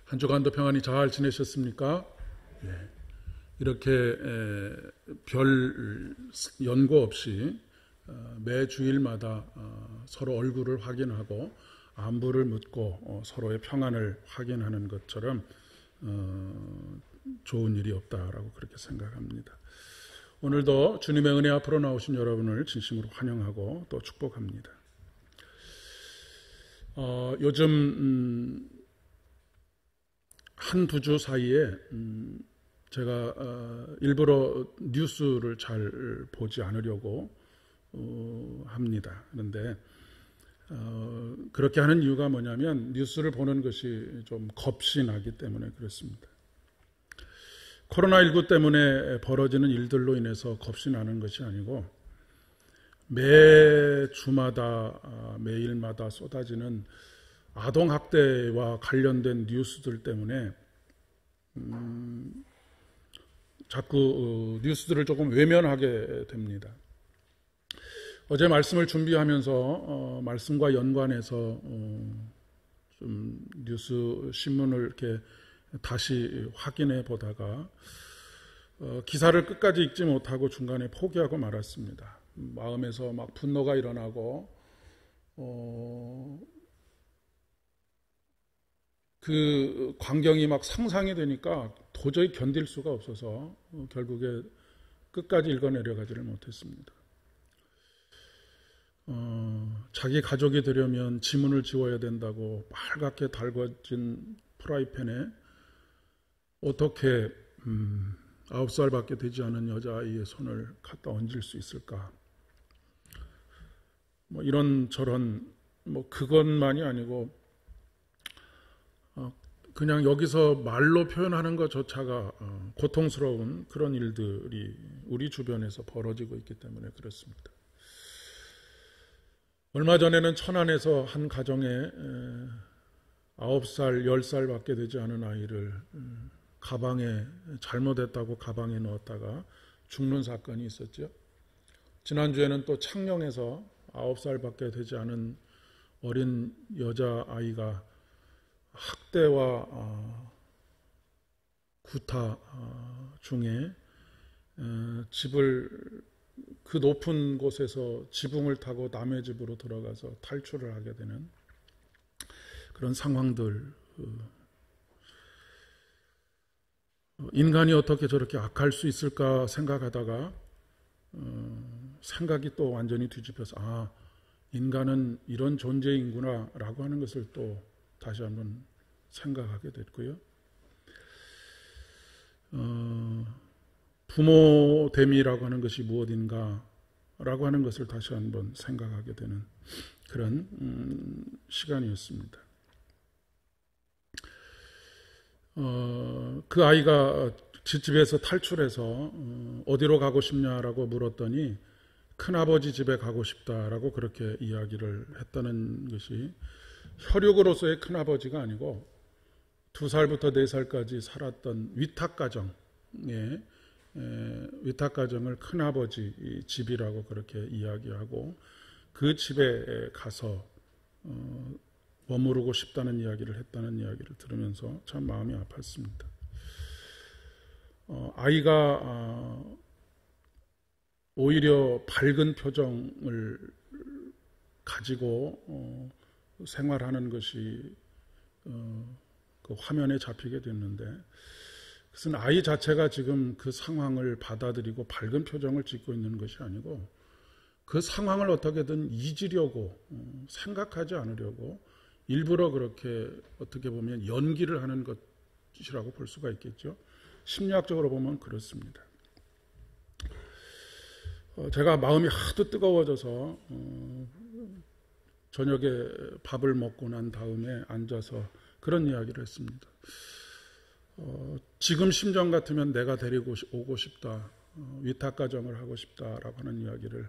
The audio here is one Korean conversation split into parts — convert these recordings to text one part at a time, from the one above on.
한 주간도 평안히 잘 지내셨습니까? 예. 이렇게 별 연고 없이 매 주일마다 서로 얼굴을 확인하고 안부를 묻고 서로의 평안을 확인하는 것처럼 좋은 일이 없다라고 그렇게 생각합니다. 오늘도 주님의 은혜 앞으로 나오신 여러분을 진심으로 환영하고 또 축복합니다. 요즘 한두 주 사이에 제가 일부러 뉴스를 잘 보지 않으려고 합니다. 그런데 그렇게 하는 이유가 뭐냐면 뉴스를 보는 것이 좀 겁이 나기 때문에 그렇습니다. 코로나19 때문에 벌어지는 일들로 인해서 겁이 나는 것이 아니고 매 주마다 매일마다 쏟아지는 아동학대와 관련된 뉴스들 때문에 자꾸 뉴스들을 조금 외면하게 됩니다. 어제 말씀을 준비하면서 말씀과 연관해서 좀 뉴스 신문을 이렇게 다시 확인해 보다가 기사를 끝까지 읽지 못하고 중간에 포기하고 말았습니다. 마음에서 막 분노가 일어나고 그 광경이 막 상상이 되니까 도저히 견딜 수가 없어서 결국에 끝까지 읽어내려가지를 못했습니다. 자기 가족이 되려면 지문을 지워야 된다고 빨갛게 달궈진 프라이팬에 어떻게 9살밖에 되지 않은 여자아이의 손을 갖다 얹을 수 있을까? 뭐 이런저런 그것만이 아니고 그냥 여기서 말로 표현하는 것조차가 고통스러운 그런 일들이 우리 주변에서 벌어지고 있기 때문에 그렇습니다. 얼마 전에는 천안에서 한 가정에 9살, 10살밖에 되지 않은 아이를 가방에 잘못했다고 가방에 넣었다가 죽는 사건이 있었죠. 지난주에는 또 창녕에서 9살밖에 되지 않은 어린 여자아이가 학대와 구타 중에 집을 그 높은 곳에서 지붕을 타고 남의 집으로 들어가서 탈출을 하게 되는 그런 상황들. 인간이 어떻게 저렇게 악할 수 있을까 생각하다가 생각이 또 완전히 뒤집혀서 인간은 이런 존재인구나 라고 하는 것을 또 다시 한번 생각하게 됐고요. 부모됨이라고 하는 것이 무엇인가 라고 하는 것을 다시 한번 생각하게 되는 그런 시간이었습니다. 그 아이가 집에서 탈출해서 어디로 가고 싶냐라고 물었더니 큰아버지 집에 가고 싶다라고 그렇게 이야기를 했다는 것이 혈육으로서의 큰아버지가 아니고 2살부터 4살까지 살았던 위탁가정의 위탁가정을 큰아버지 집이라고 그렇게 이야기하고 그 집에 가서 머무르고 싶다는 이야기를 했다는 이야기를 들으면서 참 마음이 아팠습니다. 아이가 오히려 밝은 표정을 가지고 생활하는 것이 그 화면에 잡히게 됐는데 그것은 아이 자체가 지금 그 상황을 받아들이고 밝은 표정을 짓고 있는 것이 아니고 그 상황을 어떻게든 잊으려고 생각하지 않으려고 일부러 그렇게 어떻게 보면 연기를 하는 것이라고 볼 수가 있겠죠. 심리학적으로 보면 그렇습니다. 제가 마음이 하도 뜨거워져서 저녁에 밥을 먹고 난 다음에 앉아서 그런 이야기를 했습니다. 지금 심정 같으면 내가 데리고 오고 싶다. 위탁가정을 하고 싶다라고 하는 이야기를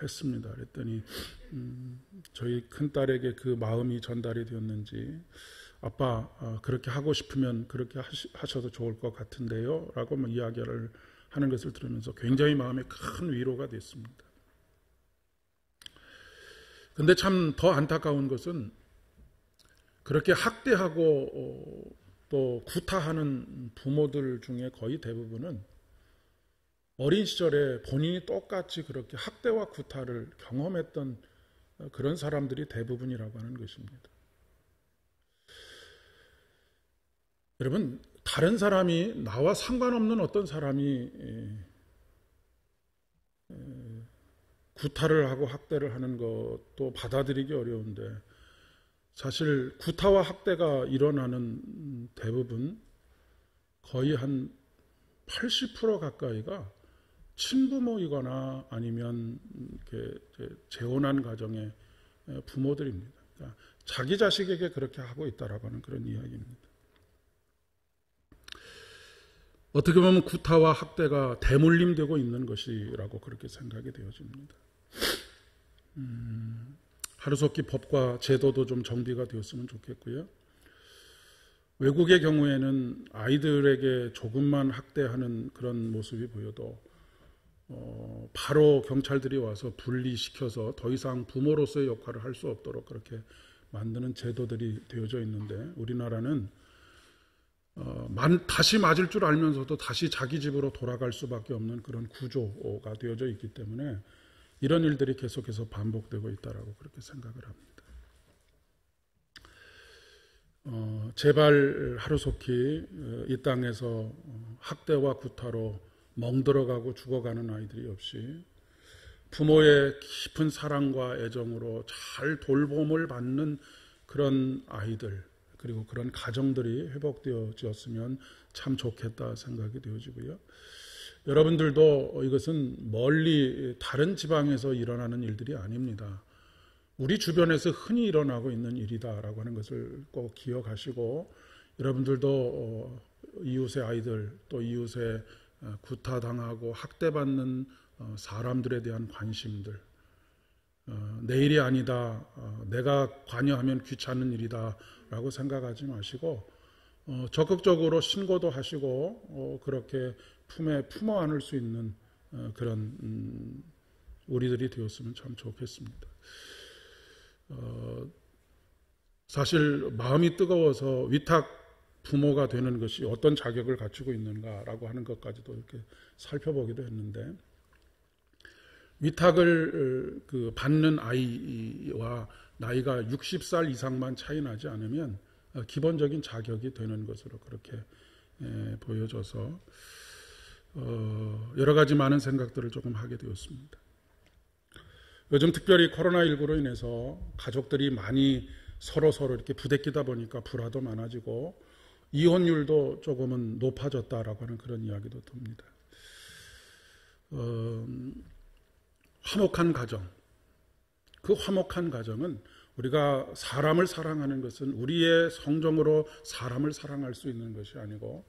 했습니다. 그랬더니 저희 큰딸에게 그 마음이 전달이 되었는지 아빠 그렇게 하고 싶으면 그렇게 하셔도 좋을 것 같은데요 라고 이야기를 하는 것을 들으면서 굉장히 마음에 큰 위로가 됐습니다. 그런데 참 더 안타까운 것은 그렇게 학대하고 또 구타하는 부모들 중에 거의 대부분은 어린 시절에 본인이 똑같이 그렇게 학대와 구타를 경험했던 그런 사람들이 대부분이라고 하는 것입니다. 여러분, 다른 사람이 나와 상관없는 어떤 사람이 구타를 하고 학대를 하는 것도 받아들이기 어려운데 사실 구타와 학대가 일어나는 대부분 거의 한 80% 가까이가 친부모이거나 아니면 이렇게 재혼한 가정의 부모들입니다. 그러니까 자기 자식에게 그렇게 하고 있다라고 하는 그런 이야기입니다. 어떻게 보면 구타와 학대가 대물림되고 있는 것이라고 그렇게 생각이 되어집니다. 하루속히 법과 제도도 좀 정비가 되었으면 좋겠고요. 외국의 경우에는 아이들에게 조금만 학대하는 그런 모습이 보여도 바로 경찰들이 와서 분리시켜서 더 이상 부모로서의 역할을 할 수 없도록 그렇게 만드는 제도들이 되어져 있는데 우리나라는 다시 맞을 줄 알면서도 다시 자기 집으로 돌아갈 수밖에 없는 그런 구조가 되어져 있기 때문에 이런 일들이 계속해서 반복되고 있다라고 그렇게 생각을 합니다. 제발 하루속히 이 땅에서 학대와 구타로 멍들어가고 죽어가는 아이들이 없이 부모의 깊은 사랑과 애정으로 잘 돌봄을 받는 그런 아이들 그리고 그런 가정들이 회복되어졌으면 참 좋겠다 생각이 되어지고요. 여러분들도 이것은 멀리 다른 지방에서 일어나는 일들이 아닙니다. 우리 주변에서 흔히 일어나고 있는 일이다라고 하는 것을 꼭 기억하시고 여러분들도 이웃의 아이들 또 이웃의 구타당하고 학대받는 사람들에 대한 관심들 내일이 아니다 내가 관여하면 귀찮은 일이다 라고 생각하지 마시고 적극적으로 신고도 하시고 그렇게 품에 품어 안을 수 있는 그런 우리들이 되었으면 참 좋겠습니다. 사실 마음이 뜨거워서 위탁 부모가 되는 것이 어떤 자격을 갖추고 있는가라고 하는 것까지도 이렇게 살펴보기도 했는데 위탁을 받는 아이와 나이가 60살 이상만 차이 나지 않으면 기본적인 자격이 되는 것으로 그렇게 보여져서 여러 가지 많은 생각들을 조금 하게 되었습니다. 요즘 특별히 코로나19로 인해서 가족들이 많이 서로 이렇게 부대끼다 보니까 불화도 많아지고 이혼율도 조금은 높아졌다라고 하는 그런 이야기도 듭니다. 화목한 가정, 그 화목한 가정은 우리가 사람을 사랑하는 것은 우리의 성정으로 사람을 사랑할 수 있는 것이 아니고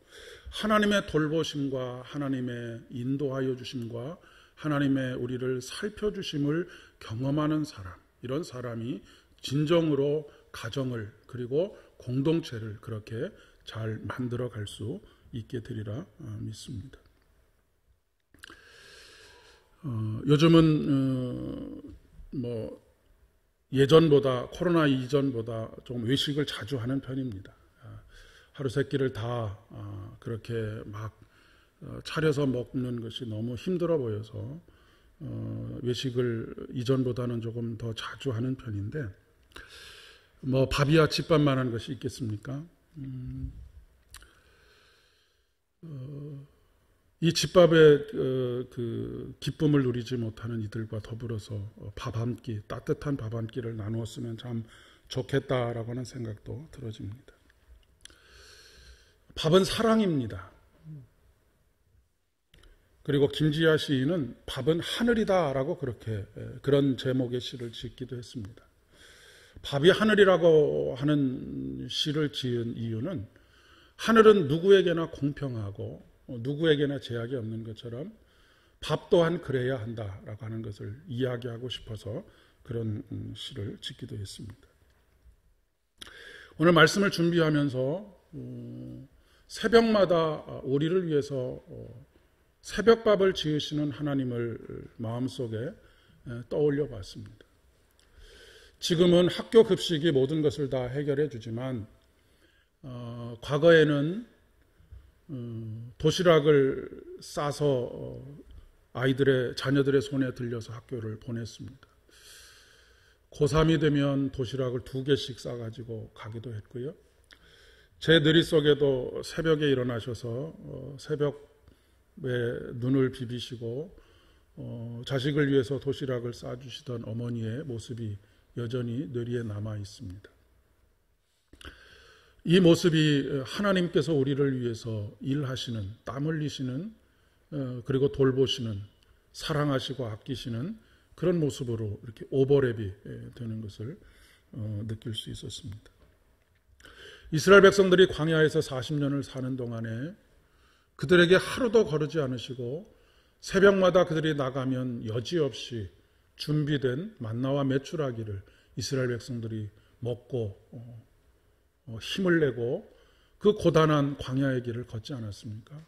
하나님의 돌보심과 하나님의 인도하여 주심과 하나님의 우리를 살펴주심을 경험하는 사람, 이런 사람이 진정으로 가정을 그리고 공동체를 그렇게 잘 만들어 갈 수 있게 되리라 믿습니다. 요즘은 예전보다 코로나 이전보다 좀 외식을 자주 하는 편입니다. 하루 세 끼를 다 그렇게 막 차려서 먹는 것이 너무 힘들어 보여서 외식을 이전보다는 조금 더 자주 하는 편인데 밥이야 집밥만 한 것이 있겠습니까? 이 집밥의 그 기쁨을 누리지 못하는 이들과 더불어서 밥 한 끼, 따뜻한 밥 한 끼를 나누었으면 참 좋겠다라고 하는 생각도 들어집니다. 밥은 사랑입니다. 그리고 김지아 시인은 밥은 하늘이다라고 그런 제목의 시를 짓기도 했습니다. 밥이 하늘이라고 하는 시를 지은 이유는 하늘은 누구에게나 공평하고 누구에게나 제약이 없는 것처럼 밥 또한 그래야 한다라고 하는 것을 이야기하고 싶어서 그런 시를 짓기도 했습니다. 오늘 말씀을 준비하면서 새벽마다 우리를 위해서 새벽밥을 지으시는 하나님을 마음속에 떠올려 봤습니다. 지금은 학교 급식이 모든 것을 다 해결해 주지만 과거에는 도시락을 싸서 자녀들의 손에 들려서 학교를 보냈습니다. 고3이 되면 도시락을 2개씩 싸가지고 가기도 했고요. 제 뇌리 속에도 새벽에 일어나셔서 새벽에 눈을 비비시고 자식을 위해서 도시락을 싸주시던 어머니의 모습이 여전히 뇌리에 남아 있습니다. 이 모습이 하나님께서 우리를 위해서 일하시는, 땀 흘리시는, 그리고 돌보시는, 사랑하시고 아끼시는 그런 모습으로 이렇게 오버랩이 되는 것을 느낄 수 있었습니다. 이스라엘 백성들이 광야에서 40년을 사는 동안에 그들에게 하루도 거르지 않으시고 새벽마다 그들이 나가면 여지없이 준비된 만나와 메추라기를 이스라엘 백성들이 먹고 힘을 내고 그 고단한 광야의 길을 걷지 않았습니까?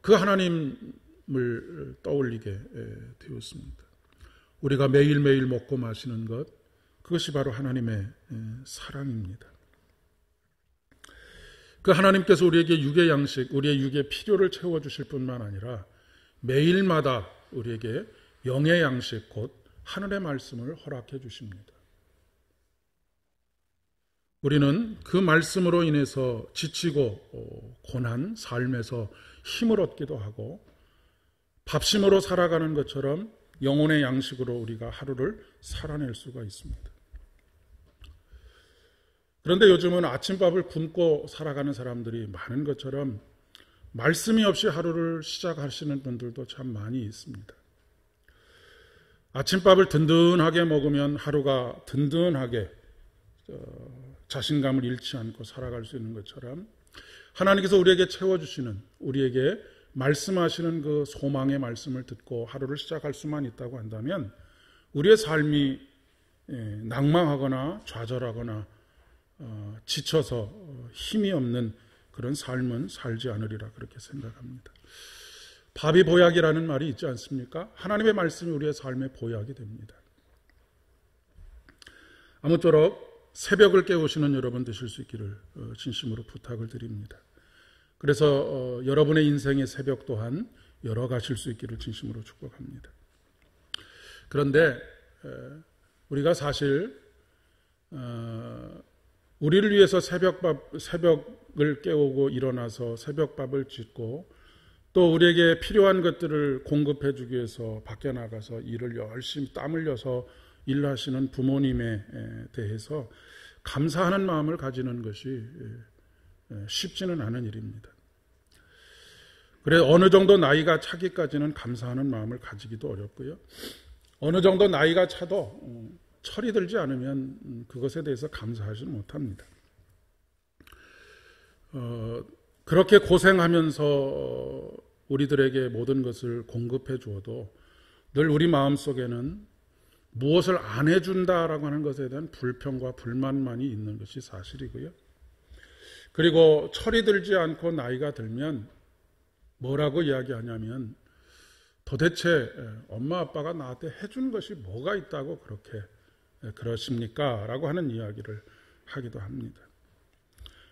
그 하나님을 떠올리게 되었습니다. 우리가 매일매일 먹고 마시는 것, 그것이 바로 하나님의 사랑입니다. 그 하나님께서 우리에게 육의 양식, 우리의 육의 필요를 채워주실 뿐만 아니라 매일마다 우리에게 영의 양식, 곧 하늘의 말씀을 허락해 주십니다. 우리는 그 말씀으로 인해서 지치고 고난 삶에서 힘을 얻기도 하고 밥심으로 살아가는 것처럼 영혼의 양식으로 우리가 하루를 살아낼 수가 있습니다. 그런데 요즘은 아침밥을 굶고 살아가는 사람들이 많은 것처럼 말씀이 없이 하루를 시작하시는 분들도 참 많이 있습니다. 아침밥을 든든하게 먹으면 하루가 든든하게 자신감을 잃지 않고 살아갈 수 있는 것처럼 하나님께서 우리에게 채워주시는, 우리에게 말씀하시는 그 소망의 말씀을 듣고 하루를 시작할 수만 있다고 한다면 우리의 삶이 낭망하거나 좌절하거나 지쳐서 힘이 없는 그런 삶은 살지 않으리라 그렇게 생각합니다. 밥이 보약이라는 말이 있지 않습니까? 하나님의 말씀이 우리의 삶의 보약이 됩니다. 아무쪼록 새벽을 깨우시는 여러분 되실 수 있기를 진심으로 부탁을 드립니다. 그래서 여러분의 인생의 새벽 또한 열어가실 수 있기를 진심으로 축복합니다. 그런데 우리가 사실 우리를 위해서 새벽을 깨우고 일어나서 새벽밥을 짓고 또 우리에게 필요한 것들을 공급해 주기 위해서 밖에 나가서 일을 열심히 땀 흘려서 일하시는 부모님에 대해서 감사하는 마음을 가지는 것이 쉽지는 않은 일입니다. 그래 어느 정도 나이가 차기까지는 감사하는 마음을 가지기도 어렵고요. 어느 정도 나이가 차도 철이 들지 않으면 그것에 대해서 감사하지 못합니다. 그렇게 고생하면서 우리들에게 모든 것을 공급해 주어도 늘 우리 마음속에는 무엇을 안 해준다라고 하는 것에 대한 불평과 불만만이 있는 것이 사실이고요. 그리고 철이 들지 않고 나이가 들면 뭐라고 이야기하냐면 도대체 엄마 아빠가 나한테 해준 것이 뭐가 있다고 그렇게 그러십니까? 라고 하는 이야기를 하기도 합니다.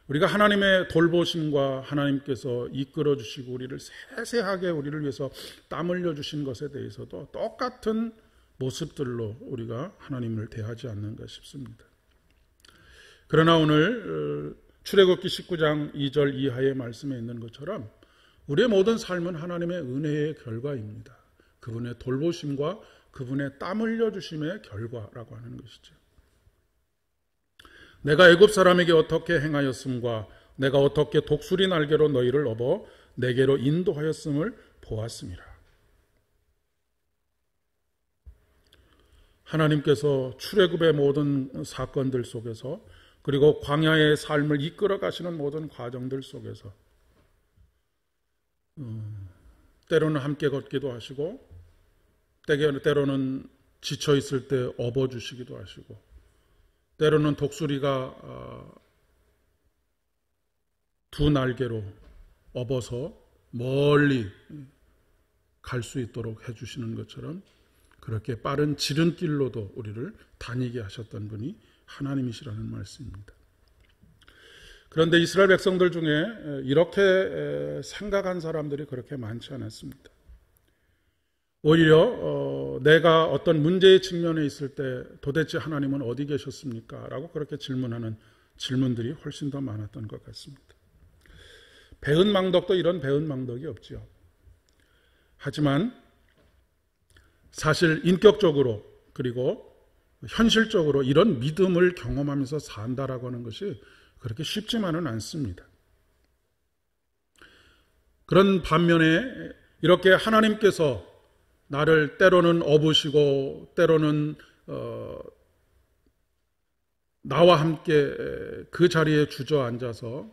우리가 하나님의 돌보심과 하나님께서 이끌어 주시고 우리를 세세하게 우리를 위해서 땀 흘려 주신 것에 대해서도 똑같은 모습들로 우리가 하나님을 대하지 않는가 싶습니다. 그러나 오늘 출애굽기 19장 2절 이하의 말씀에 있는 것처럼 우리의 모든 삶은 하나님의 은혜의 결과입니다. 그분의 돌보심과 그분의 땀 흘려주심의 결과라고 하는 것이죠. 내가 애굽 사람에게 어떻게 행하였음과 내가 어떻게 독수리 날개로 너희를 업어 내게로 인도하였음을 보았음이라. 하나님께서 출애굽의 모든 사건들 속에서 그리고 광야의 삶을 이끌어 가시는 모든 과정들 속에서 때로는 함께 걷기도 하시고 때로는 지쳐 있을 때 업어주시기도 하시고 때로는 독수리가 두 날개로 업어서 멀리 갈 수 있도록 해주시는 것처럼 그렇게 빠른 지름길로도 우리를 다니게 하셨던 분이 하나님이시라는 말씀입니다. 그런데 이스라엘 백성들 중에 이렇게 생각한 사람들이 그렇게 많지 않았습니다. 오히려 내가 어떤 문제의 측면에 있을 때 도대체 하나님은 어디 계셨습니까? 라고 그렇게 질문하는 질문들이 훨씬 더 많았던 것 같습니다. 배은망덕도 이런 배은망덕이 없죠. 하지만 사실 인격적으로 그리고 현실적으로 이런 믿음을 경험하면서 산다라고 하는 것이 그렇게 쉽지만은 않습니다. 그런 반면에 이렇게 하나님께서 나를 때로는 업으시고 때로는 나와 함께 그 자리에 주저앉아서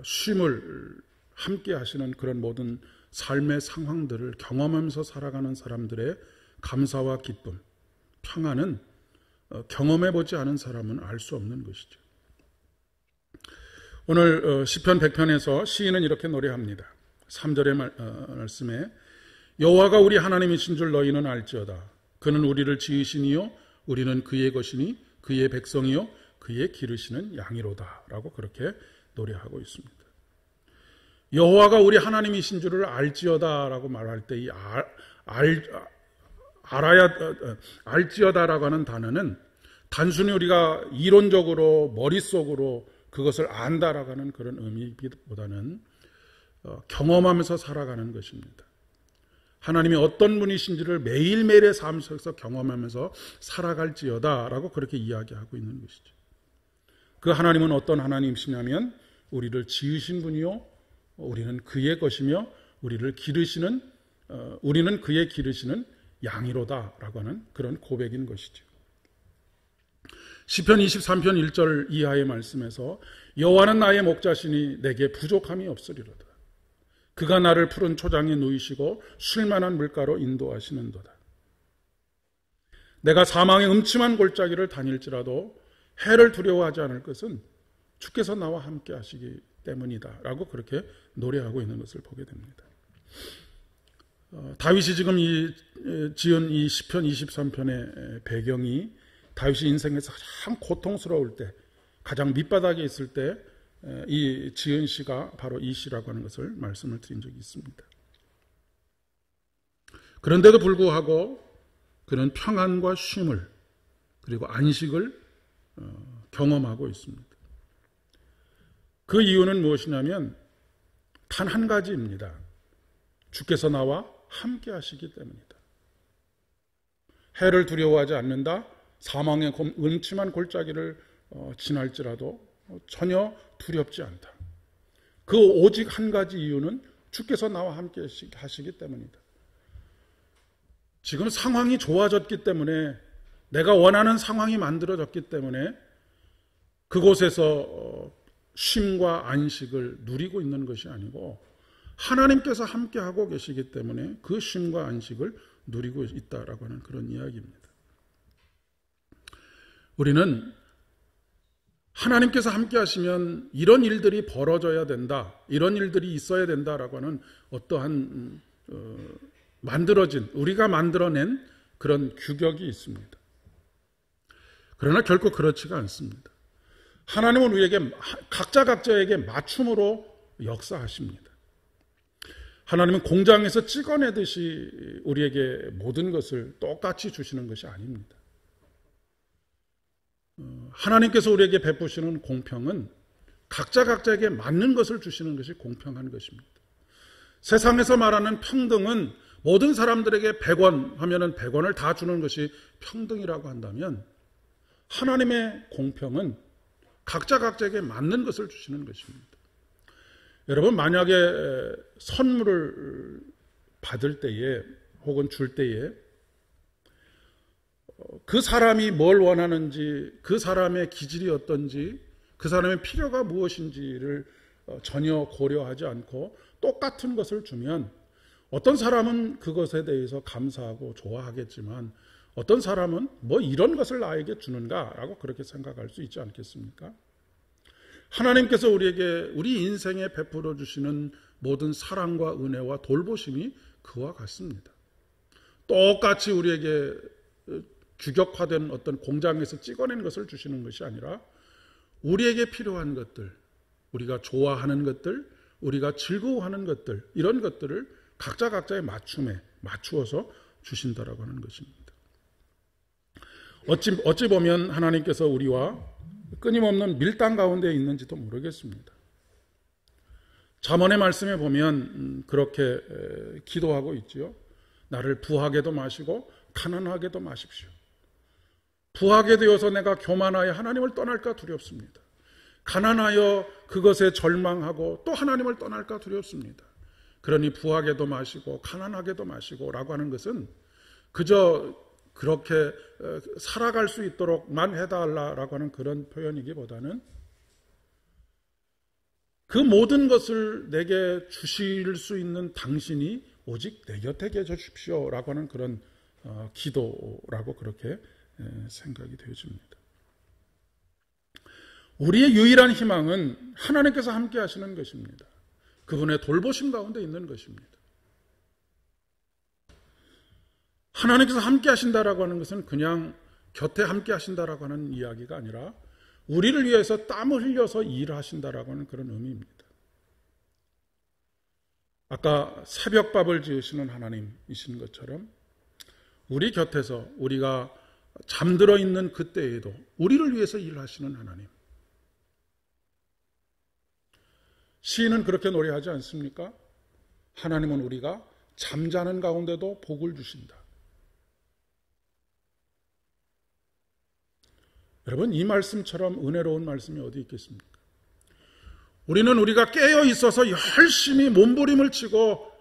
쉼을 함께 하시는 그런 모든 삶의 상황들을 경험하면서 살아가는 사람들의 감사와 기쁨, 평안은 경험해보지 않은 사람은 알 수 없는 것이죠. 오늘 시편 100편에서 시인은 이렇게 노래합니다. 3절의 말씀에 여호와가 우리 하나님이신 줄 너희는 알지어다. 그는 우리를 지으시니요 우리는 그의 것이니 그의 백성이요 그의 기르시는 양이로다 라고 그렇게 노래하고 있습니다. 여호와가 우리 하나님이신 줄을 알지어다 라고 말할 때 이 알지어다라고 하는 단어는 단순히 우리가 이론적으로 머릿속으로 그것을 안다라고 하는 그런 의미보다는 경험하면서 살아가는 것입니다. 하나님이 어떤 분이신지를 매일매일의 삶 속에서 경험하면서 살아갈지어다라고 그렇게 이야기하고 있는 것이죠. 그 하나님은 어떤 하나님이시냐면 우리를 지으신 분이요 우리는 그의 것이며 우리는 그의 기르시는 양이로다라고 하는 그런 고백인 것이죠. 시편 23편 1절 이하의 말씀에서 여호와는 나의 목자시니 내게 부족함이 없으리로다. 그가 나를 푸른 초장에 누이시고 쉴만한 물가로 인도하시는도다. 내가 사망의 음침한 골짜기를 다닐지라도 해를 두려워하지 않을 것은 주께서 나와 함께 하시기 때문이다 라고 그렇게 노래하고 있는 것을 보게 됩니다. 다윗이 지금 지은 이 시편 23편의 배경이 다윗이 인생에서 가장 고통스러울 때 가장 밑바닥에 있을 때 이 지은 시가 바로 이 시라고 하는 것을 말씀을 드린 적이 있습니다. 그런데도 불구하고 그는 평안과 쉼을 그리고 안식을 경험하고 있습니다. 그 이유는 무엇이냐면 단 한 가지입니다. 주께서 나와 함께 하시기 때문이다. 해를 두려워하지 않는다. 사망의 음침한 골짜기를 지날지라도 전혀 두렵지 않다. 그 오직 한 가지 이유는 주께서 나와 함께 하시기 때문이다. 지금 상황이 좋아졌기 때문에 내가 원하는 상황이 만들어졌기 때문에 그곳에서 쉼과 안식을 누리고 있는 것이 아니고 하나님께서 함께하고 계시기 때문에 그 쉼과 안식을 누리고 있다라고 하는 그런 이야기입니다. 우리는 하나님께서 함께 하시면 이런 일들이 벌어져야 된다, 이런 일들이 있어야 된다라고 하는 어떠한 만들어진, 우리가 만들어낸 그런 규격이 있습니다. 그러나 결코 그렇지가 않습니다. 하나님은 우리에게 각자에게 맞춤으로 역사하십니다. 하나님은 공장에서 찍어내듯이 우리에게 모든 것을 똑같이 주시는 것이 아닙니다. 하나님께서 우리에게 베푸시는 공평은 각자에게 맞는 것을 주시는 것이 공평한 것입니다. 세상에서 말하는 평등은 모든 사람들에게 100원 하면은 100원을 다 주는 것이 평등이라고 한다면 하나님의 공평은 각자에게 맞는 것을 주시는 것입니다. 여러분, 만약에 선물을 받을 때에 혹은 줄 때에 그 사람이 뭘 원하는지, 그 사람의 기질이 어떤지, 그 사람의 필요가 무엇인지를 전혀 고려하지 않고 똑같은 것을 주면 어떤 사람은 그것에 대해서 감사하고 좋아하겠지만 어떤 사람은 뭐 이런 것을 나에게 주는가라고 그렇게 생각할 수 있지 않겠습니까? 하나님께서 우리에게 우리 인생에 베풀어 주시는 모든 사랑과 은혜와 돌보심이 그와 같습니다. 똑같이 우리에게 규격화된 어떤 공장에서 찍어낸 것을 주시는 것이 아니라 우리에게 필요한 것들, 우리가 좋아하는 것들, 우리가 즐거워하는 것들, 이런 것들을 각자의 맞춤에 맞추어서 주신다라고 하는 것입니다. 어찌 보면 하나님께서 우리와 끊임없는 밀당 가운데 있는지도 모르겠습니다. 잠언의 말씀에 보면 그렇게 기도하고 있지요. 나를 부하게도 마시고 가난하게도 마십시오. 부하게 되어서 내가 교만하여 하나님을 떠날까 두렵습니다. 가난하여 그것에 절망하고 또 하나님을 떠날까 두렵습니다. 그러니 부하게도 마시고 가난하게도 마시고 라고 하는 것은 그저 그렇게 살아갈 수 있도록만 해달라고 하는 그런 표현이기보다는 그 모든 것을 내게 주실 수 있는 당신이 오직 내 곁에 계셔 주십시오 라고 하는 그런 기도라고 그렇게 생각이 되어집니다. 우리의 유일한 희망은 하나님께서 함께 하시는 것입니다. 그분의 돌보심 가운데 있는 것입니다. 하나님께서 함께 하신다라고 하는 것은 그냥 곁에 함께 하신다라고 하는 이야기가 아니라 우리를 위해서 땀을 흘려서 일하신다라고 하는 그런 의미입니다. 아까 새벽밥을 지으시는 하나님이신 것처럼 우리 곁에서 우리가 잠들어 있는 그때에도 우리를 위해서 일하시는 하나님. 시인은 그렇게 노래하지 않습니까? 하나님은 우리가 잠자는 가운데도 복을 주신다. 여러분, 이 말씀처럼 은혜로운 말씀이 어디 있겠습니까? 우리는 우리가 깨어 있어서 열심히 몸부림을 치고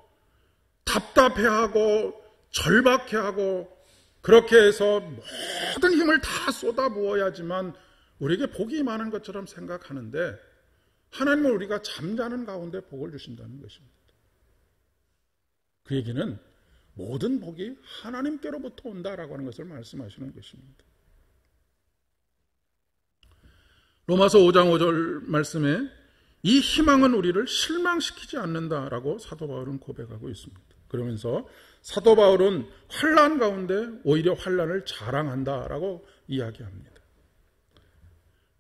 답답해하고 절박해하고 그렇게 해서 모든 힘을 다 쏟아부어야지만 우리에게 복이 많은 것처럼 생각하는데 하나님은 우리가 잠자는 가운데 복을 주신다는 것입니다. 그 얘기는 모든 복이 하나님께로부터 온다라고 하는 것을 말씀하시는 것입니다. 로마서 5장 5절 말씀에 이 희망은 우리를 실망시키지 않는다라고 사도 바울은 고백하고 있습니다. 그러면서 사도 바울은 환난 가운데 오히려 환난을 자랑한다라고 이야기합니다.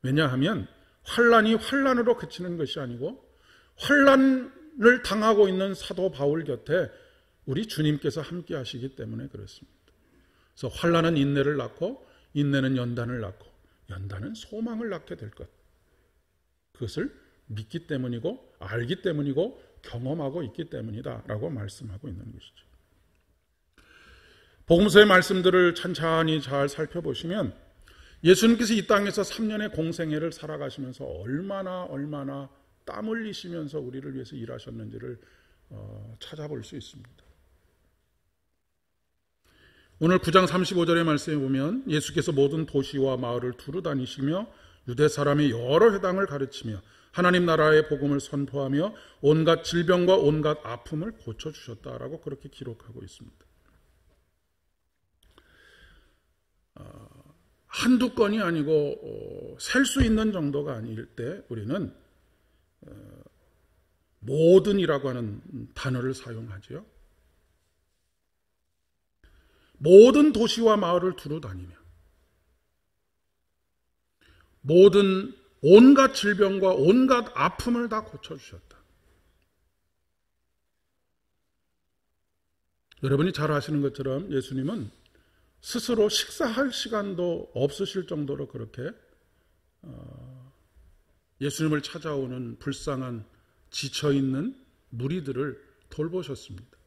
왜냐하면 환난이 환난으로 그치는 것이 아니고 환난을 당하고 있는 사도 바울 곁에 우리 주님께서 함께 하시기 때문에 그렇습니다. 그래서 환난은 인내를 낳고 인내는 연단을 낳고 연단은 소망을 낳게 될 것. 그것을 믿기 때문이고 알기 때문이고 경험하고 있기 때문이다라고 말씀하고 있는 것이죠. 복음서의 말씀들을 찬찬히 잘 살펴보시면 예수님께서 이 땅에서 3년의 공생애를 살아가시면서 얼마나 땀 흘리시면서 우리를 위해서 일하셨는지를 찾아볼 수 있습니다. 오늘 9장 35절의 말씀에 보면 예수께서 모든 도시와 마을을 두루 다니시며 유대 사람의 여러 회당을 가르치며 하나님 나라의 복음을 선포하며 온갖 질병과 온갖 아픔을 고쳐주셨다라고 그렇게 기록하고 있습니다. 한두 건이 아니고 셀 수 있는 정도가 아닐 때 우리는 모든이라고 하는 단어를 사용하죠. 모든 도시와 마을을 두루 다니며 모든 온갖 질병과 온갖 아픔을 다 고쳐주셨다. 여러분이 잘 아시는 것처럼 예수님은 스스로 식사할 시간도 없으실 정도로 그렇게 예수님을 찾아오는 불쌍한 지쳐있는 무리들을 돌보셨습니다.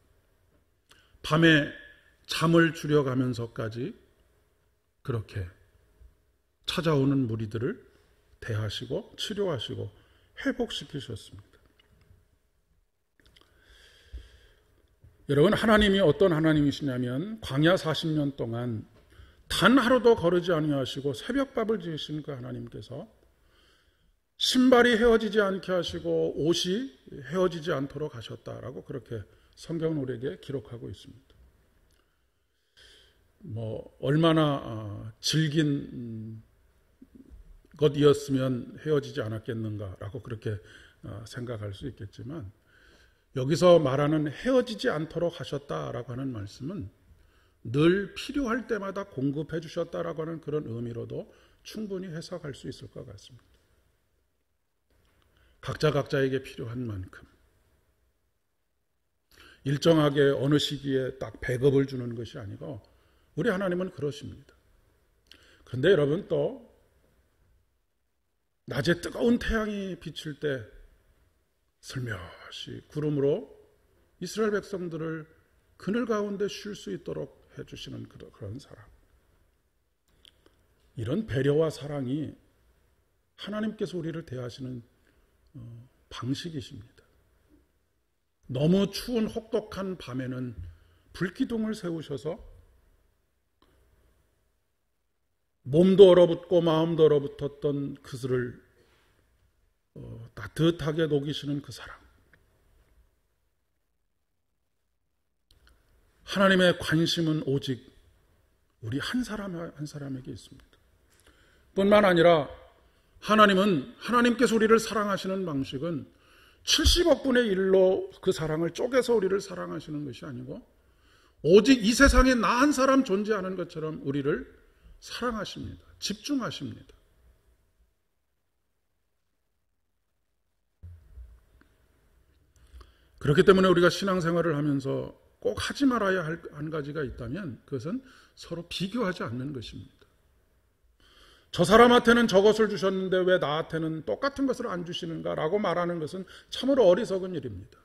밤에 잠을 줄여가면서까지 그렇게 찾아오는 무리들을 대하시고 치료하시고 회복시키셨습니다. 여러분, 하나님이 어떤 하나님이시냐면 광야 40년 동안 단 하루도 거르지 아니하시고 새벽밥을 지으신 그 하나님께서 신발이 헤어지지 않게 하시고 옷이 헤어지지 않도록 하셨다라고 그렇게 성경은 우리에게 기록하고 있습니다. 얼마나 질긴 것이었으면 헤어지지 않았겠는가라고 그렇게 생각할 수 있겠지만 여기서 말하는 헤어지지 않도록 하셨다라고 하는 말씀은 늘 필요할 때마다 공급해 주셨다라고 하는 그런 의미로도 충분히 해석할 수 있을 것 같습니다. 각자에게 필요한 만큼 일정하게 어느 시기에 딱 배급을 주는 것이 아니고 우리 하나님은 그러십니다. 그런데 여러분, 또 낮에 뜨거운 태양이 비칠 때 슬며시 구름으로 이스라엘 백성들을 그늘 가운데 쉴 수 있도록 해주시는 그런 사랑, 이런 배려와 사랑이 하나님께서 우리를 대하시는 방식이십니다. 너무 추운 혹독한 밤에는 불기둥을 세우셔서 몸도 얼어붙고 마음도 얼어붙었던 그들을 따뜻하게 녹이시는 그 사랑, 하나님의 관심은 오직 우리 한 사람 한 사람에게 있습니다. 뿐만 아니라 하나님께서 우리를 사랑하시는 방식은 70억 분의 1로 그 사랑을 쪼개서 우리를 사랑하시는 것이 아니고 오직 이 세상에 나 한 사람 존재하는 것처럼 우리를 사랑하십니다. 집중하십니다. 그렇기 때문에 우리가 신앙생활을 하면서 꼭 하지 말아야 할 한 가지가 있다면 그것은 서로 비교하지 않는 것입니다. 저 사람한테는 저것을 주셨는데 왜 나한테는 똑같은 것을 안 주시는가라고 말하는 것은 참으로 어리석은 일입니다.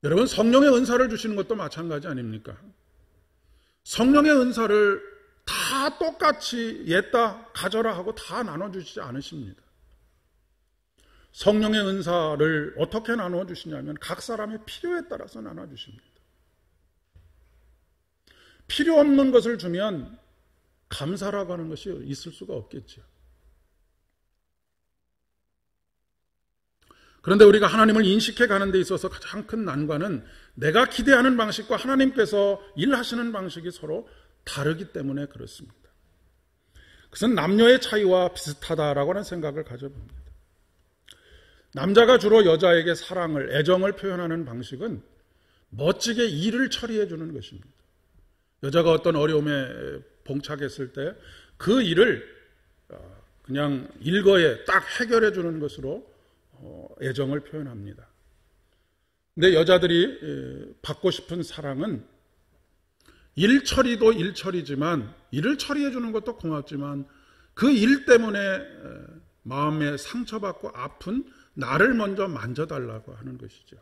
여러분, 성령의 은사를 주시는 것도 마찬가지 아닙니까? 성령의 은사를 다 똑같이 옛다 가져라 하고 다 나눠주시지 않으십니다. 성령의 은사를 어떻게 나눠주시냐면 각 사람의 필요에 따라서 나눠주십니다. 필요 없는 것을 주면 감사라고 하는 것이 있을 수가 없겠죠. 그런데 우리가 하나님을 인식해 가는 데 있어서 가장 큰 난관은 내가 기대하는 방식과 하나님께서 일하시는 방식이 서로 다르기 때문에 그렇습니다. 그것은 남녀의 차이와 비슷하다라고 하는 생각을 가져봅니다. 남자가 주로 여자에게 사랑을, 애정을 표현하는 방식은 멋지게 일을 처리해 주는 것입니다. 여자가 어떤 어려움에 봉착했을 때 그 일을 그냥 일거에 딱 해결해 주는 것으로 애정을 표현합니다. 근데 여자들이 받고 싶은 사랑은 일 처리도 일 처리지만, 일을 처리해 주는 것도 고맙지만 그 일 때문에 마음에 상처받고 아픈 나를 먼저 만져달라고 하는 것이죠.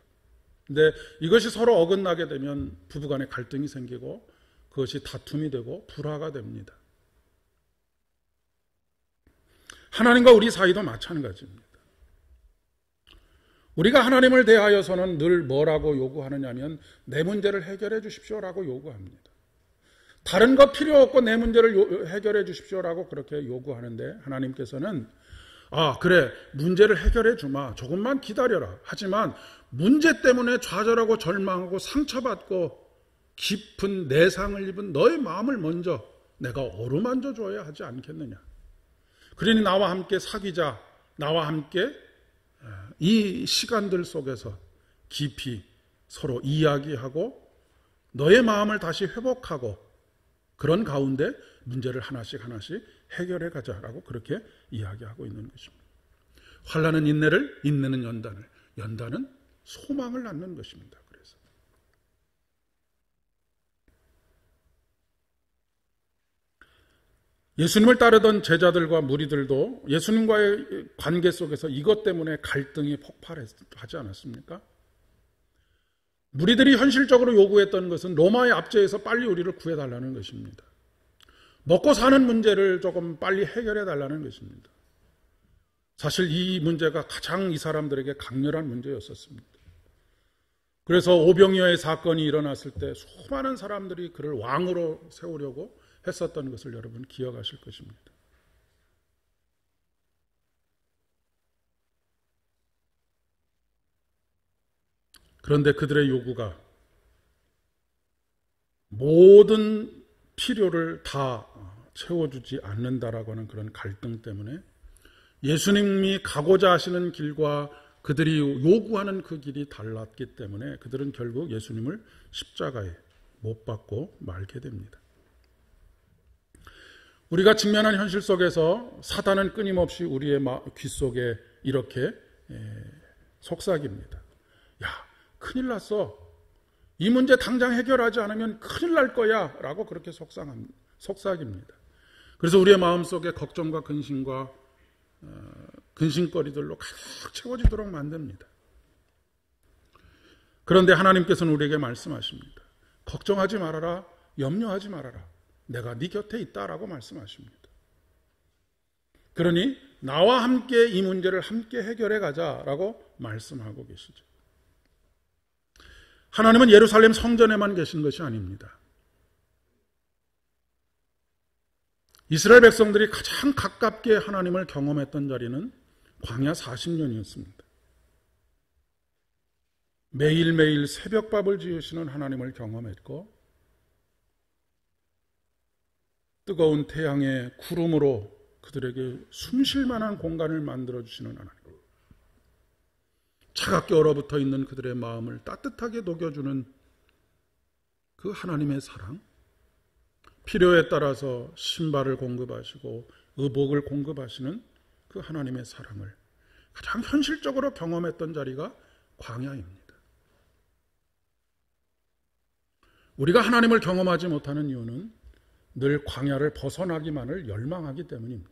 근데 이것이 서로 어긋나게 되면 부부간에 갈등이 생기고 그것이 다툼이 되고 불화가 됩니다. 하나님과 우리 사이도 마찬가지입니다. 우리가 하나님을 대하여서는 늘 뭐라고 요구하느냐면 내 문제를 해결해 주십시오라고 요구합니다. 다른 거 필요 없고 내 문제를 해결해 주십시오라고 그렇게 요구하는데 하나님께서는 그래, 문제를 해결해 주마, 조금만 기다려라. 하지만 문제 때문에 좌절하고 절망하고 상처받고 깊은 내상을 입은 너의 마음을 먼저 내가 어루만져 줘야 하지 않겠느냐. 그러니 나와 함께 사귀자. 나와 함께 이 시간들 속에서 깊이 서로 이야기하고 너의 마음을 다시 회복하고 그런 가운데 문제를 하나씩 해결해 가자라고 그렇게 이야기하고 있는 것입니다. 환난은 인내를, 인내는 연단을, 연단은 소망을 낳는 것입니다. 그래서 예수님을 따르던 제자들과 무리들도 예수님과의 관계 속에서 이것 때문에 갈등이 폭발하지 않았습니까? 무리들이 현실적으로 요구했던 것은 로마의 압제에서 빨리 우리를 구해달라는 것입니다. 먹고 사는 문제를 조금 빨리 해결해 달라는 것입니다. 사실 이 문제가 가장 이 사람들에게 강렬한 문제였었습니다. 그래서 오병이어의 사건이 일어났을 때 수많은 사람들이 그를 왕으로 세우려고 했었던 것을 여러분 기억하실 것입니다. 그런데 그들의 요구가 모든 필요를 다 채워주지 않는다라고 하는 그런 갈등 때문에 예수님이 가고자 하시는 길과 그들이 요구하는 그 길이 달랐기 때문에 그들은 결국 예수님을 십자가에 못 박고 말게 됩니다. 우리가 직면한 현실 속에서 사단은 끊임없이 우리의 귀 속에 이렇게 속삭입니다. 야, 큰일 났어. 이 문제 당장 해결하지 않으면 큰일 날 거야 라고 그렇게 속삭입니다. 그래서 우리의 마음속에 걱정과 근심과 근심거리들로 가득 채워지도록 만듭니다. 그런데 하나님께서는 우리에게 말씀하십니다. 걱정하지 말아라. 염려하지 말아라. 내가 네 곁에 있다라고 말씀하십니다. 그러니 나와 함께 이 문제를 함께 해결해 가자라고 말씀하고 계시죠. 하나님은 예루살렘 성전에만 계신 것이 아닙니다. 이스라엘 백성들이 가장 가깝게 하나님을 경험했던 자리는 광야 40년이었습니다. 매일매일 새벽밥을 지으시는 하나님을 경험했고 뜨거운 태양의 구름으로 그들에게 숨쉴 만한 공간을 만들어주시는 하나님, 차갑게 얼어붙어 있는 그들의 마음을 따뜻하게 녹여주는 그 하나님의 사랑, 필요에 따라서 신발을 공급하시고 의복을 공급하시는 그 하나님의 사랑을 가장 현실적으로 경험했던 자리가 광야입니다. 우리가 하나님을 경험하지 못하는 이유는 늘 광야를 벗어나기만을 열망하기 때문입니다.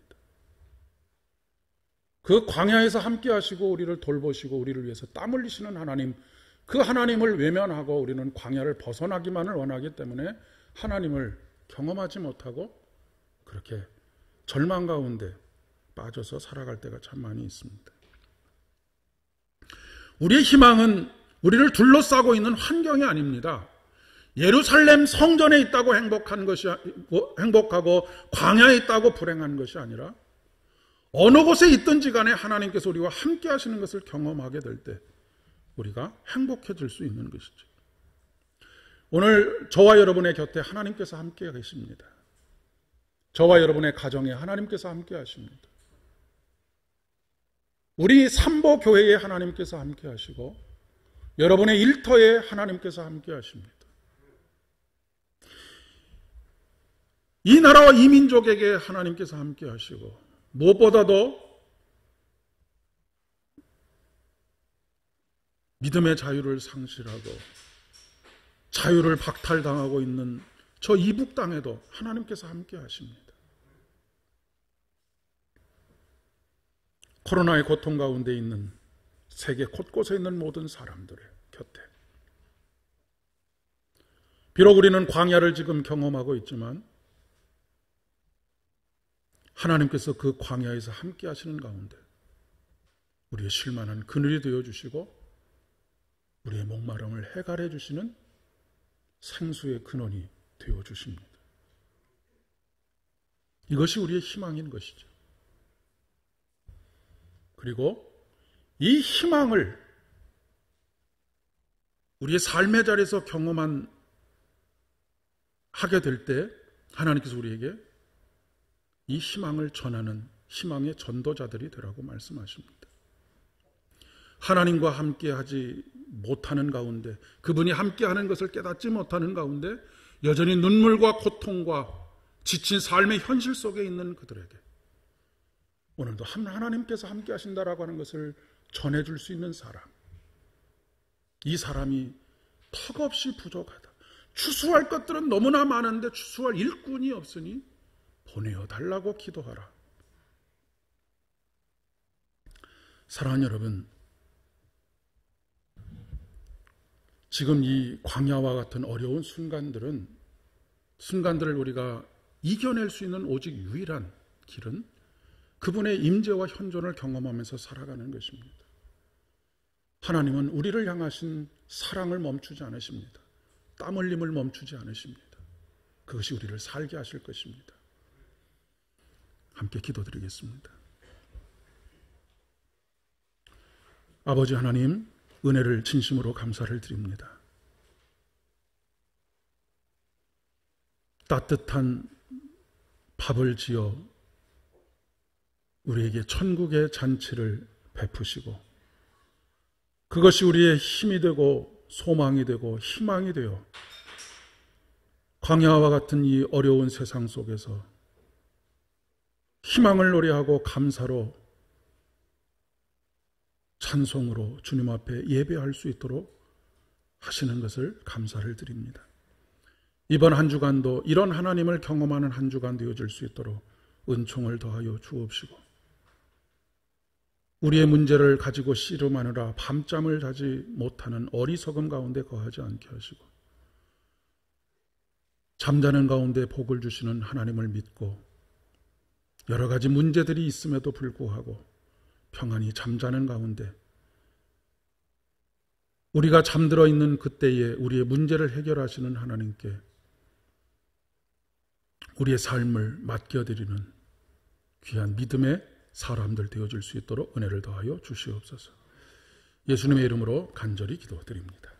그 광야에서 함께 하시고 우리를 돌보시고 우리를 위해서 땀 흘리시는 하나님, 그 하나님을 외면하고 우리는 광야를 벗어나기만을 원하기 때문에 하나님을 경험하지 못하고 그렇게 절망 가운데 빠져서 살아갈 때가 참 많이 있습니다. 우리의 희망은 우리를 둘러싸고 있는 환경이 아닙니다. 예루살렘 성전에 있다고 행복하고 광야에 있다고 불행한 것이 아니라 어느 곳에 있든지 간에 하나님께서 우리와 함께 하시는 것을 경험하게 될 때 우리가 행복해질 수 있는 것이죠. 오늘 저와 여러분의 곁에 하나님께서 함께 계십니다. 저와 여러분의 가정에 하나님께서 함께 하십니다. 우리 삼보 교회에 하나님께서 함께 하시고 여러분의 일터에 하나님께서 함께 하십니다. 이 나라와 이 민족에게 하나님께서 함께 하시고 무엇보다도 믿음의 자유를 상실하고 자유를 박탈당하고 있는 저 이북 땅에도 하나님께서 함께 하십니다. 코로나의 고통 가운데 있는 세계 곳곳에 있는 모든 사람들의 곁에 비록 우리는 광야를 지금 경험하고 있지만 하나님께서 그 광야에서 함께 하시는 가운데 우리의 쉴만한 그늘이 되어주시고 우리의 목마름을 해갈해 주시는 생수의 근원이 되어주십니다. 이것이 우리의 희망인 것이죠. 그리고 이 희망을 우리의 삶의 자리에서 하게 될 때 하나님께서 우리에게 이 희망을 전하는 희망의 전도자들이 되라고 말씀하십니다. 하나님과 함께하지 못하는 가운데, 그분이 함께하는 것을 깨닫지 못하는 가운데 여전히 눈물과 고통과 지친 삶의 현실 속에 있는 그들에게 오늘도 하나님께서 함께하신다라고 하는 것을 전해줄 수 있는 사람, 이 사람이 턱없이 부족하다. 추수할 것들은 너무나 많은데 추수할 일꾼이 없으니 보내어 달라고 기도하라. 사랑하는 여러분, 지금 이 광야와 같은 어려운 순간들을 우리가 이겨낼 수 있는 오직 유일한 길은 그분의 임재와 현존을 경험하면서 살아가는 것입니다. 하나님은 우리를 향하신 사랑을 멈추지 않으십니다. 땀 흘림을 멈추지 않으십니다. 그것이 우리를 살게 하실 것입니다. 함께 기도드리겠습니다. 아버지 하나님, 은혜를 진심으로 감사를 드립니다. 따뜻한 밥을 지어 우리에게 천국의 잔치를 베푸시고 그것이 우리의 힘이 되고 소망이 되고 희망이 되어 광야와 같은 이 어려운 세상 속에서 희망을 노래하고 감사로 찬송으로 주님 앞에 예배할 수 있도록 하시는 것을 감사를 드립니다. 이번 한 주간도 이런 하나님을 경험하는 한 주간 되어질 수 있도록 은총을 더하여 주옵시고, 우리의 문제를 가지고 씨름하느라 밤잠을 자지 못하는 어리석음 가운데 거하지 않게 하시고, 잠자는 가운데 복을 주시는 하나님을 믿고 여러 가지 문제들이 있음에도 불구하고 평안히 잠자는 가운데 우리가 잠들어 있는 그때에 우리의 문제를 해결하시는 하나님께 우리의 삶을 맡겨드리는 귀한 믿음의 사람들 되어줄 수 있도록 은혜를 더하여 주시옵소서. 예수님의 이름으로 간절히 기도드립니다.